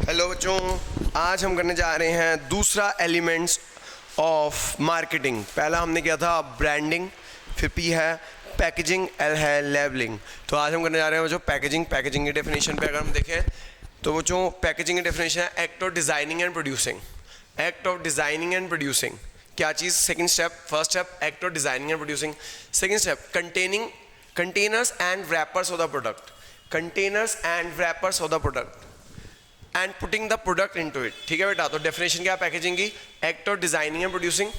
Hello बच्चों, आज हम करने जा रहे हैं दूसरा एलिमेंट्स ऑफ मार्केटिंग। पहला हमने किया था ब्रांडिंग, फिर पी है पैकेजिंग, एल है लेबलिंग। तो आज हम करने जा रहे हैं बच्चों पैकेजिंग की डेफिनेशन पे अगर हम देखें तो बच्चों पैकेजिंग की डेफिनेशन है act of designing and producing. Act of designing and producing क्या चीज़? Second step, first step act of designing and producing. Second step containing containers and wrappers of the product, containers and wrappers of the product and putting the product into it. ठीक है बेटा, तो definition क्या है packaging की? Act of designing and producing.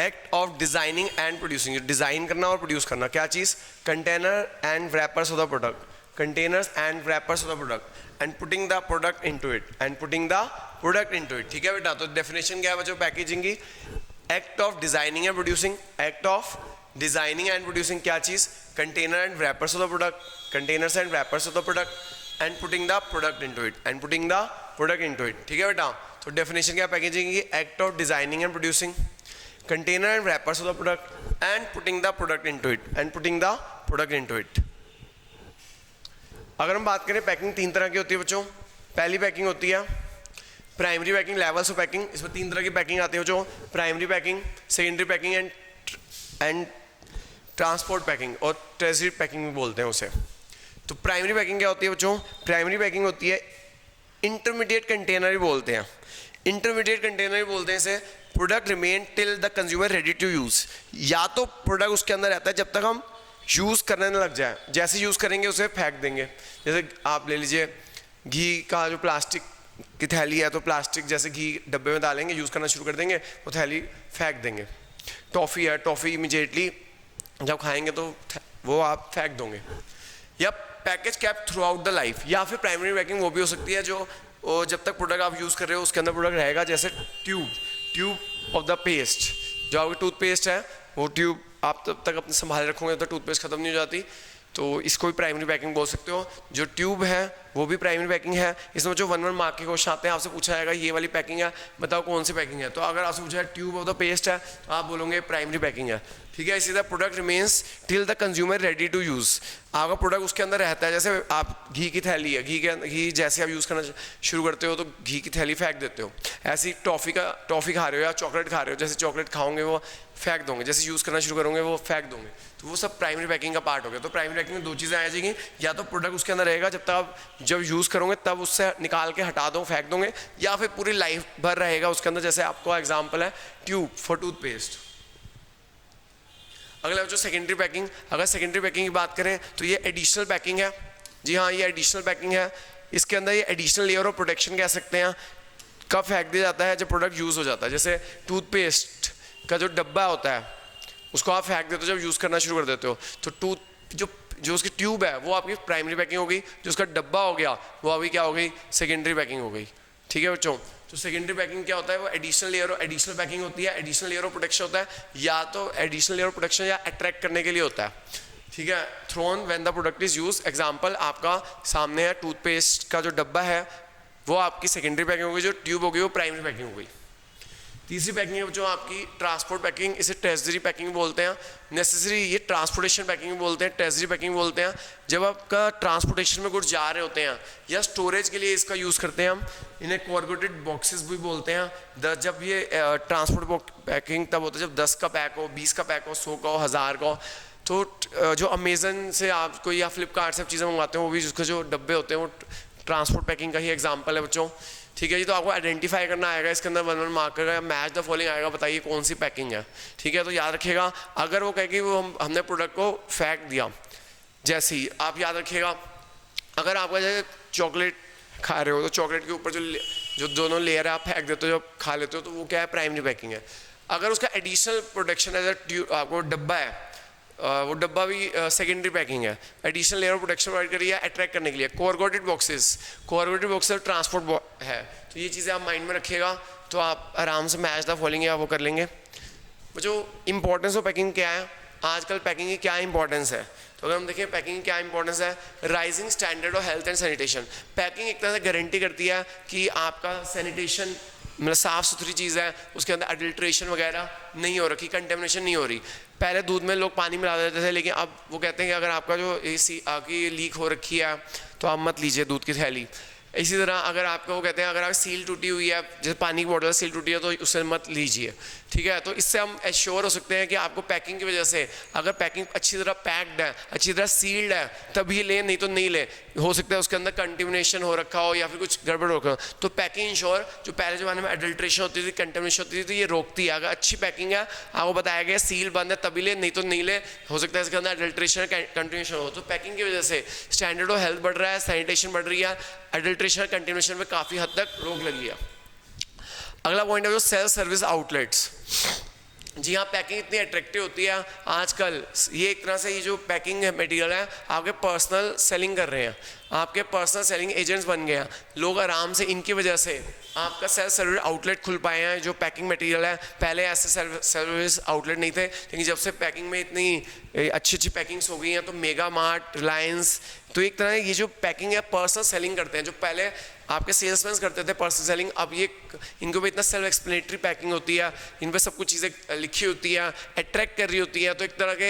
Act of designing and producing, design करना और produce करना। क्या चीज? Container and wrappers of the product, containers and wrappers of the product and putting the product into it, and putting the product into it. ठीक है बेटा, तो definition क्या है बच्चों पैकेजिंग की? Act of designing and producing. Act of designing and producing क्या चीज? Container and wrappers of the product, containers and wrappers of the product and putting the product into it, and putting the product into it। ठीक है बेटा, तो definition क्या packaging की? Act of designing and producing, container and wrappers of the product and putting the product into it, and putting the product into it. अगर हम बात करें पैकिंग तीन तरह की होती है बच्चों। पहली पैकिंग होती है primary packing, levels of packing. इसमें तीन तरह की पैकिंग आती है बच्चों, primary packing, secondary packing and transport packing, और टर्शियरी पैकिंग भी बोलते हैं उसे। तो प्राइमरी पैकिंग क्या होती है बच्चों? प्राइमरी पैकिंग होती है इंटरमीडिएट कंटेनर ही बोलते हैं। इंटरमीडिएट कंटेनर ही बोलते हैं इसे। Product remain till the consumer ready to use. या तो प्रोडक्ट उसके अंदर रहता है जब तक हम यूज़ करने न लग जाए, जैसे यूज़ करेंगे उसे फेंक देंगे। जैसे आप ले लीजिए घी का जो प्लास्टिक की थैली है, तो प्लास्टिक जैसे घी डब्बे में डालेंगे, यूज़ करना शुरू कर देंगे, वो थैली फेंक देंगे। टॉफ़ी है, टॉफ़ी इमीडिएटली जब खाएंगे तो वो आप फेंक दोगे। या package cap through out the life, या फिर प्राइमरी पैकिंग वो भी हो सकती है जो जब तक प्रोडक्ट आप यूज़ कर रहे हो उसके अंदर प्रोडक्ट रहेगा। जैसे ट्यूब ऑफ द पेस्ट, जो आपकी टूथपेस्ट है वो ट्यूब आप तब तक अपने संभाले रखोगे तो टूथपेस्ट खत्म नहीं हो जाती, तो इसको भी प्राइमरी पैकिंग बोल सकते हो। जो ट्यूब है वो भी प्राइमरी पैकिंग है। इसमें जो 1-1 मार्क के क्वेश्चन आते हैं, आपसे पूछा जाएगा ये वाली पैकिंग है, बताओ कौन सी पैकिंग है। तो अगर आपसे पूछा है ट्यूब ऑफ द पेस्ट है तो आप बोलोगे प्राइमरी पैकिंग है। ठीक है, इसी तरह product remains till the consumer ready to use. आपका प्रोडक्ट उसके अंदर रहता है। जैसे आप घी की थैली है, घी जैसे आप यूज़ करना शुरू करते हो तो घी की थैली फेंक देते हो। ऐसी टॉफ़ी खा रहे हो या चॉकलेट खा रहे हो, जैसे चॉकलेट खाओगे वो फेंक दोगे, जैसे यूज़ करना शुरू करोगे वो फेंक दोगे। तो वो सब प्राइमरी पैकिंग का पार्ट हो गया। तो प्राइमरी पैकिंग में दो चीज़ें आ जाएंगी, या तो प्रोडक्ट उसके अंदर रहेगा जब तक आप जब यूज़ करोगे तब उससे निकाल के हटा दो, फेंक दोगे, या फिर पूरी लाइफ भर रहेगा उसके अंदर। जैसे आपको एग्जाम्पल है ट्यूब फॉर टूथपेस्ट। अगला जो सेकेंडरी पैकिंग, अगर सेकेंडरी पैकिंग की बात करें तो ये एडिशनल पैकिंग है। जी हाँ, ये एडिशनल पैकिंग है। इसके अंदर ये एडिशनल लेयर ऑफ प्रोटेक्शन कह सकते हैं। कब फेंक दिया जाता है? जब प्रोडक्ट यूज़ हो जाता है। जैसे टूथपेस्ट का जो डब्बा होता है उसको आप फेंक देते हो जब यूज़ करना शुरू कर देते हो, तो जो उसकी ट्यूब है वो आपकी प्राइमरी पैकिंग हो गई। जो उसका डब्बा हो गया वो अभी क्या हो गई? सेकेंडरी पैकिंग हो गई। ठीक है बच्चों, तो सेकेंडरी पैकिंग क्या होता है? वो एडिशनल पैकिंग होती है, एडिशनल लेयर ऑफ प्रोटेक्शन होता है, या तो एडिशनल लेयर ऑफ प्रोटेक्शन या अट्रैक्ट करने के लिए होता है। ठीक है, thrown when the product is use. Example आपका सामने है, टूथपेस्ट का जो डब्बा है वो आपकी सेकेंडरी पैकिंग हो गई, जो ट्यूब हो गई वो प्राइमरी पैकिंग हो गई। तीसरी पैकिंग है जो आपकी ट्रांसपोर्ट पैकिंग, इसे टर्शियरी पैकिंग बोलते हैं। नेसेसरी, ये ट्रांसपोर्टेशन पैकिंग बोलते हैं, टर्शियरी पैकिंग बोलते हैं। जब आपका ट्रांसपोर्टेशन में गुड्स जा रहे होते हैं या स्टोरेज के लिए इसका यूज़ करते हैं हम, इन्हें कोरगेटेड बॉक्सेस भी बोलते हैं। जब ये ट्रांसपोर्ट पैकिंग तब होता है जब 10 का पैक हो, 20 का पैक हो, 100 का हो, 1000 का हो। तो जो अमेजन से आप कोई या फ्लिपकार्ट से चीज़ें मंगवाते हैं वो भी उसके जो डब्बे होते हैं वो ट्रांसपोर्ट पैकिंग का ही एग्जाम्पल है बच्चों। ठीक है जी, तो आपको आइडेंटिफाई करना आएगा, इसके अंदर 1-1 मार्क का मैच द फॉलोइंग आएगा, बताइए कौन सी पैकिंग है। ठीक है, तो याद रखिएगा अगर वो कहे कि वो हमने प्रोडक्ट को फेंक दिया, जैसे ही आप याद रखिएगा अगर आपका जैसे चॉकलेट खा रहे हो तो चॉकलेट के ऊपर जो दोनों लेयर है आप फेंक देते हो जब खा लेते हो, तो वो क्या है? प्राइमरी पैकिंग है। अगर उसका एडिशनल प्रोटेक्शन है, आपको डब्बा है, वो डब्बा भी सेकेंडरी पैकिंग है। Additional layer of protection provide करिए अट्रैक्ट करने के लिए। कोरगेटेड बॉक्सेस ट्रांसपोर्ट है। तो ये चीज़ें आप माइंड में रखिएगा, तो आप आराम से मैच द फॉलोइंग या वो कर लेंगे। जो इंपॉर्टेंस ऑफ पैकिंग क्या है, आजकल पैकिंग की क्या इंपॉर्टेंस है? तो अगर हम देखें पैकिंग की क्या इंपॉर्टेंस है, rising standard of health and sanitation. Packing एक तरह से गारंटी करती है कि आपका सैनिटेशन मतलब साफ़ सुथरी चीज़ है, उसके अंदर अडल्ट्रेशन वगैरह नहीं हो रखी, कंटेमिनेशन नहीं हो रही। पहले दूध में लोग पानी मिला देते थे, लेकिन अब वो कहते हैं कि अगर आपका जो आपकी लीक हो रखी है तो आप मत लीजिए दूध की थैली। इसी तरह अगर आपको वो कहते हैं अगर आप सील टूटी हुई है, जैसे पानी की बोतल सील टूटी है तो उसे मत लीजिए, ठीक है। तो इससे हम एश्योर हो सकते हैं कि आपको पैकिंग की वजह से, अगर पैकिंग अच्छी तरह पैक्ड है, अच्छी तरह सील्ड है, तभी लें, नहीं तो नहीं लें। हो सकता है उसके अंदर कंटेमिनेशन हो रखा हो या फिर कुछ गड़बड़ हो रखा हो। तो पैकिंग इंश्योर, जो पहले ज़माने में एडल्ट्रेशन होती थी, कंटेमिनेशन होती थी, तो ये रोकती है। अगर अच्छी पैकिंग है, आपको बताया गया सील बंद है तभी ले, नहीं तो नहीं ले। हो सकता है इसके अंदर एडल्ट्रेशन कंटेमिनेशन हो। तो पैकिंग की वजह से स्टैंडर्ड ऑफ हेल्थ बढ़ रहा है, सैनिटेशन बढ़ रही है, एडल्ट्रेशन कंटेमिनेशन में काफ़ी हद तक रोक लगी है। अगला पॉइंट है जो सेल्फ सर्विस आउटलेट्स। जी हाँ, पैकिंग इतनी अट्रैक्टिव होती है आजकल, ये एक तरह से ये जो पैकिंग मटेरियल है आपके पर्सनल सेलिंग कर रहे हैं, आपके पर्सनल सेलिंग एजेंट्स बन गए हैं लोग आराम से। इनकी वजह से आपका सेल्फ सर्विस आउटलेट खुल पाए हैं जो पैकिंग मटेरियल है। पहले ऐसे सर्विस आउटलेट नहीं थे, लेकिन जब से पैकिंग में इतनी अच्छी अच्छी पैकिंग्स हो गई हैं तो मेगा मार्ट, रिलायंस, तो एक तरह ये जो पैकिंग है पर्सनल सेलिंग करते हैं। जो पहले आपके सेल्समैन करते थे पर्सनल सेलिंग, अब ये इनको भी इतना सेल्फ एक्सप्लेनेटरी पैकिंग होती है, इन पर सब कुछ चीज़ें लिखी होती है, अट्रैक्ट कर रही होती है, तो एक तरह के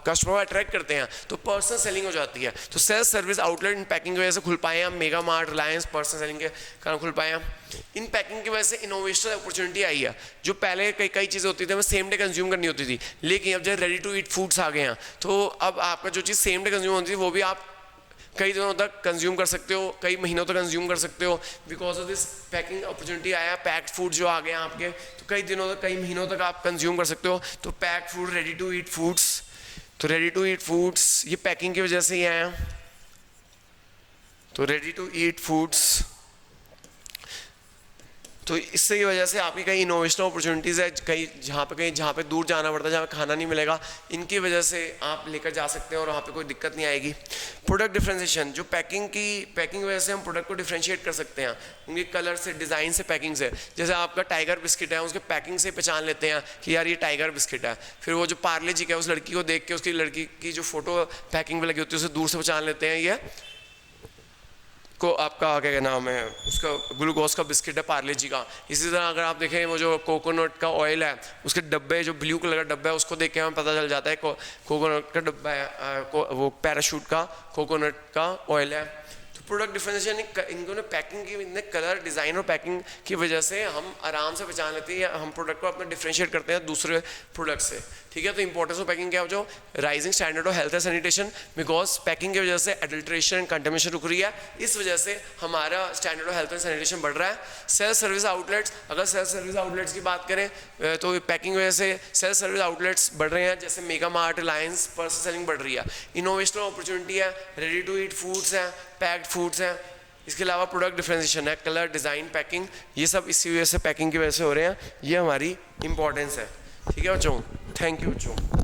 कस्टमर अट्रैक्ट करते हैं, तो पर्सनल सेलिंग हो जाती है। तो सेल्फ सर्विस आउटलेट इन पैकिंग की वजह से खुल पाए हैं, mega mart, Reliance personal selling के कारण खुल पाए हैं। इन पैकिंग की वजह से इनोवेशनल अपॉर्चुनिटी आई है। जो पहले कई चीज़ें होती थी हमें सेम डे कंज्यूम करनी होती थी, लेकिन अब जब रेडी टू ईट फूड्स आ गए हैं तो अब आपका जो चीज़ सेम डे कंज्यूम होती थी वो भी आप कई दिनों तक कंज्यूम कर सकते हो, कई महीनों तक कंज्यूम कर सकते हो। Because of this packing opportunity आया, पैक्ड फूड जो आ गए हैं आपके, तो कई दिनों तक, कई महीनों तक आप कंज्यूम कर सकते हो। तो packed food, ready to eat foods, तो रेडी टू ईट फूड्स ये पैकिंग की वजह से ही आए हैं। तो रेडी टू ईट फूड्स, तो इससे की वजह से आपकी कई इनोवेशनल अपॉर्चुनिटीज़ है, कहीं जहाँ पे दूर जाना पड़ता है, जहाँ पे खाना नहीं मिलेगा, इनकी वजह से आप लेकर जा सकते हैं और वहाँ पे कोई दिक्कत नहीं आएगी। प्रोडक्ट डिफरेंशिएशन, जो पैकिंग की वजह से हम प्रोडक्ट को डिफरेंशिएट कर सकते हैं उनके कलर से, डिज़ाइन से, पैकिंग से। जैसे आपका टाइगर बिस्किट है, उसके पैकिंग से पहचान लेते हैं कि यार ये टाइगर बिस्किट है। फिर वो जो पार्ले जी का है, उस लड़की को देख के, उसकी लड़की की जो फोटो पैकिंग में लगी होती है उसे दूर से पहचान लेते हैं ये को आपका क्या नाम है, उसका ग्लूकोज का बिस्किट है पार्ले जी का। इसी तरह अगर आप देखें वो जो कोकोनट का ऑयल है, उसके डब्बे, जो ब्लू कलर का डब्बा है, उसको देख के हमें पता चल जाता है कोकोनट का डब्बा है, वो पैराशूट का कोकोनट का ऑयल है। तो प्रोडक्ट डिफरेंशिएशन इनको पैकिंग की, इनने कलर, डिज़ाइन और पैकिंग की वजह से हम आराम से पहचान लेते हैं, हम प्रोडक्ट को अपना डिफरेंशिएट करते हैं दूसरे प्रोडक्ट से, ठीक है। तो इंपॉर्टेंस ऑफ पैकिंग क्या है, जो rising standard of health and sanitation, because packing की वजह से एडल्ट्रेशन, कंटेमिनेशन रुक रही है, इस वजह से हमारा standard of health and sanitation बढ़ रहा है। सेल्फ सर्विस आउटलेट्स, अगर सेल्फ सर्विस आउटलेट्स की बात करें तो पैकिंग की वजह से सेल्फ सर्विस आउटलेट्स बढ़ रहे हैं, जैसे mega mart, Reliance, personal selling बढ़ रही है। इनोवेशनल अपॉर्चुनिटी है, रेडी टू ईट फूड्स हैं, पैक्ड फूड्स हैं। इसके अलावा प्रोडक्ट डिफरेंशिएशन है, कलर, डिज़ाइन, पैकिंग, ये सब इसी वजह से पैकिंग की वजह से हो रहे हैं। ये हमारी इंपॉर्टेंस है, ठीक है बच्चों। थैंक यू बच्चों।